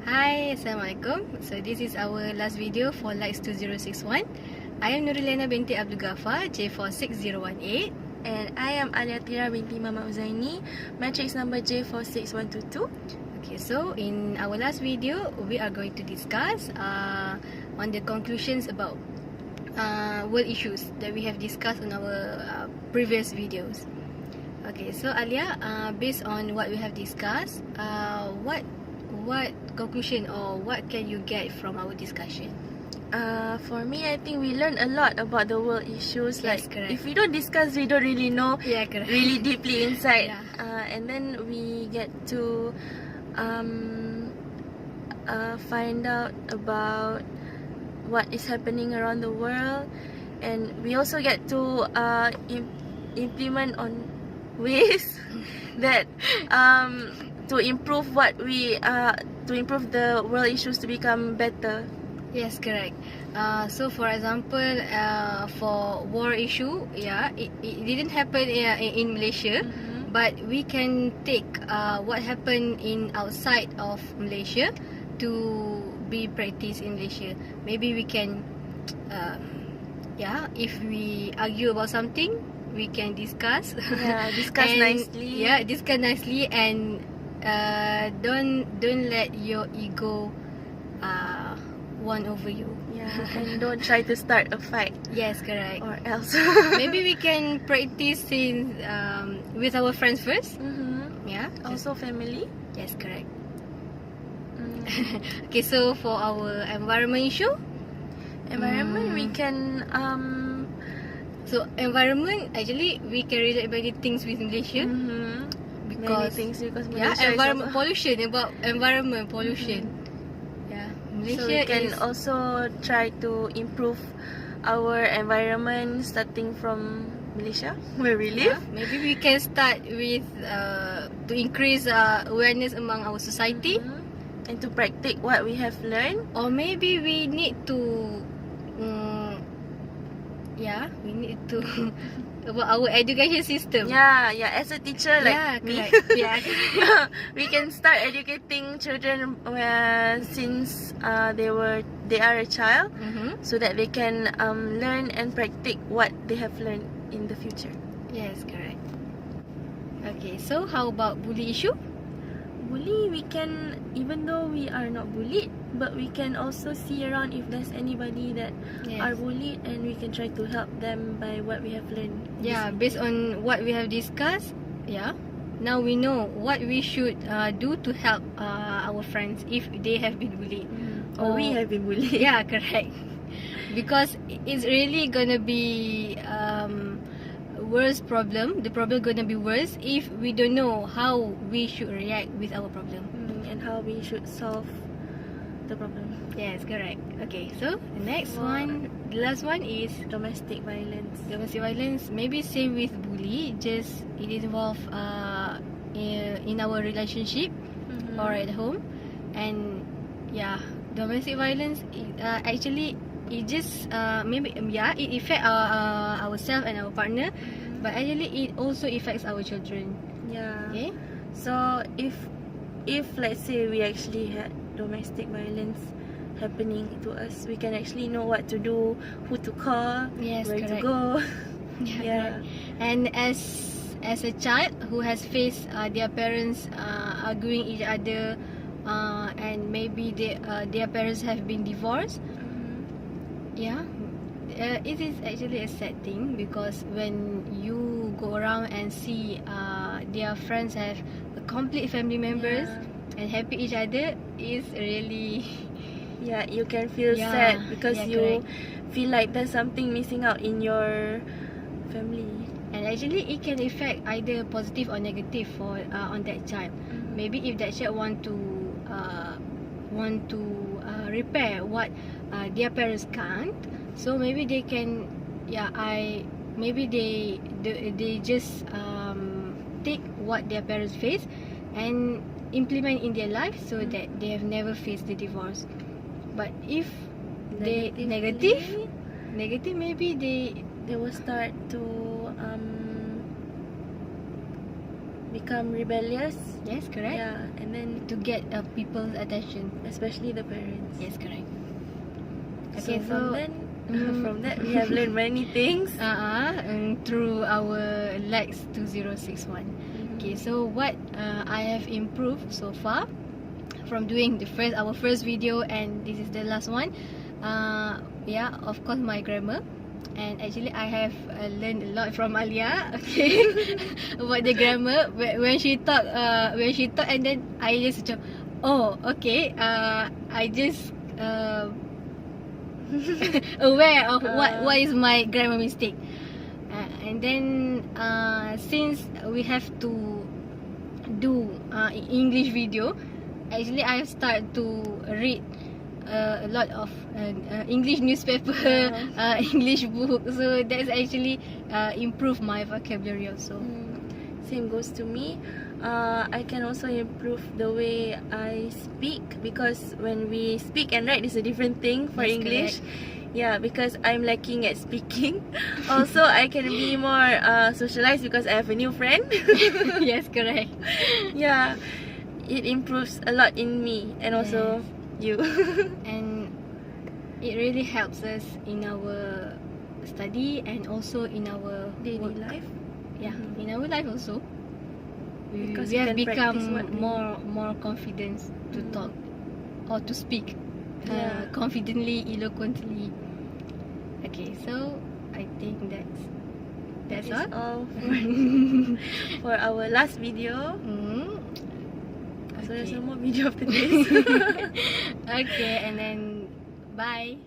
Hi, Assalamualaikum. So this is our last video for LAX2061. I am Nuriliana binti Abdul Ghaffar, J46018. And I am Aliatira binti Mama Uzaini, matrix number J46122. Okay, so in our last video, we are going to discuss on the conclusions about world issues that we have discussed on our previous videos. Okay, so Alia, based on what we have discussed, what conclusion or what can you get from our discussion? For me, I think we learned a lot about the world issues. Yes, like, correct. if we don't discuss, we don't really know Correct. really deeply inside. Yeah. And then we get to find out about what is happening around the world, and we also get to implement on ways that to improve to improve the world issues to become better. Yes, correct. So for example, for war issue, it didn't happen in Malaysia, but we can take what happened in outside of Malaysia to be practiced in Malaysia. Maybe we can, if we argue about something, we can discuss. Discuss nicely. Yeah, discuss nicely, and don't let your ego won over you. And don't try to start a fight. Yes, correct. Or else. Maybe we can practice with our friends first. Yeah. Also family. Yes, correct. Okay, so for our environment issue, we can so environment, actually we can relate many things with Malaysia. Many things because Malaysia environment pollution, about environment pollution. Malaysia, so we can also try to improve our environment starting from Malaysia, where we live. Maybe we can start with to increase awareness among our society, and to practice what we have learned. Or maybe we need to we need to about our education system. As a teacher, like me, we can start educating children since they are a child, so that they can learn and practice what they have learned in the future. Yes, correct. Okay, so how about bully issue? Bully, we can, even though we are not bullied, but we can also see around if there's anybody that are bullied, and we can try to help them by what we have learned. Based on what we have discussed, now we know what we should do to help our friends if they have been bullied. Or we have been bullied. Yeah, correct. Because it's really gonna be worse problem. The problem gonna be worse if we don't know how we should react with our problem, and how we should solve the problem. Yes, correct. Okay, so the next one, the last one is domestic violence. Domestic violence, maybe same with bully, just it involve in our relationship or at home. And domestic violence actually it just maybe it affect ourselves and our partner, but actually it also affects our children. Okay, so if let's say we actually had domestic violence happening to us, we can actually know what to do, who to call, where to go. And as a child who has faced their parents arguing each other, and maybe their parents have been divorced, it is actually a sad thing, because when you go around and see their friends have a complete family members and happy each other, is really you can feel sad, because you feel like there's something missing out in your family. And actually it can affect either positive or negative for on that child. Maybe if that child want to repair what their parents can't, so maybe they can maybe they just take what their parents face and implement in their life, so that they have never faced the divorce. But if they negative, maybe they will start to become rebellious. Yes, correct. Yeah, and then To get people's attention. especially the parents. Yes, correct. So Okay, from then, from that we have learned many things. Through our LAX2061. Okay, so what I have improved so far from doing our first video, and this is the last one. Yeah, of course my grammar, and actually I have learned a lot from Alia. Okay, about the grammar when she talk, and then I just macam, oh okay, I just aware of what is my grammar mistake. And then since we have to do English video, actually I start to read a lot of English newspaper, English book. So that's actually improve my vocabulary also. Same goes to me. I can also improve the way I speak, because when we speak and write is a different thing for Yes, English. correct. Yeah, because I'm lacking at speaking. Also, I can be more socialized because I have a new friend. Yes, correct. Yeah, it improves a lot in me and also you. And it really helps us in our study and also in our Daily work. life. Yeah, in our life also. Because We you have can practice what become we- more confidence to talk or to speak confidently, eloquently. Okay, so I think that's That is all. all for our last video. So there's Okay. no more video after this. Okay, and then bye.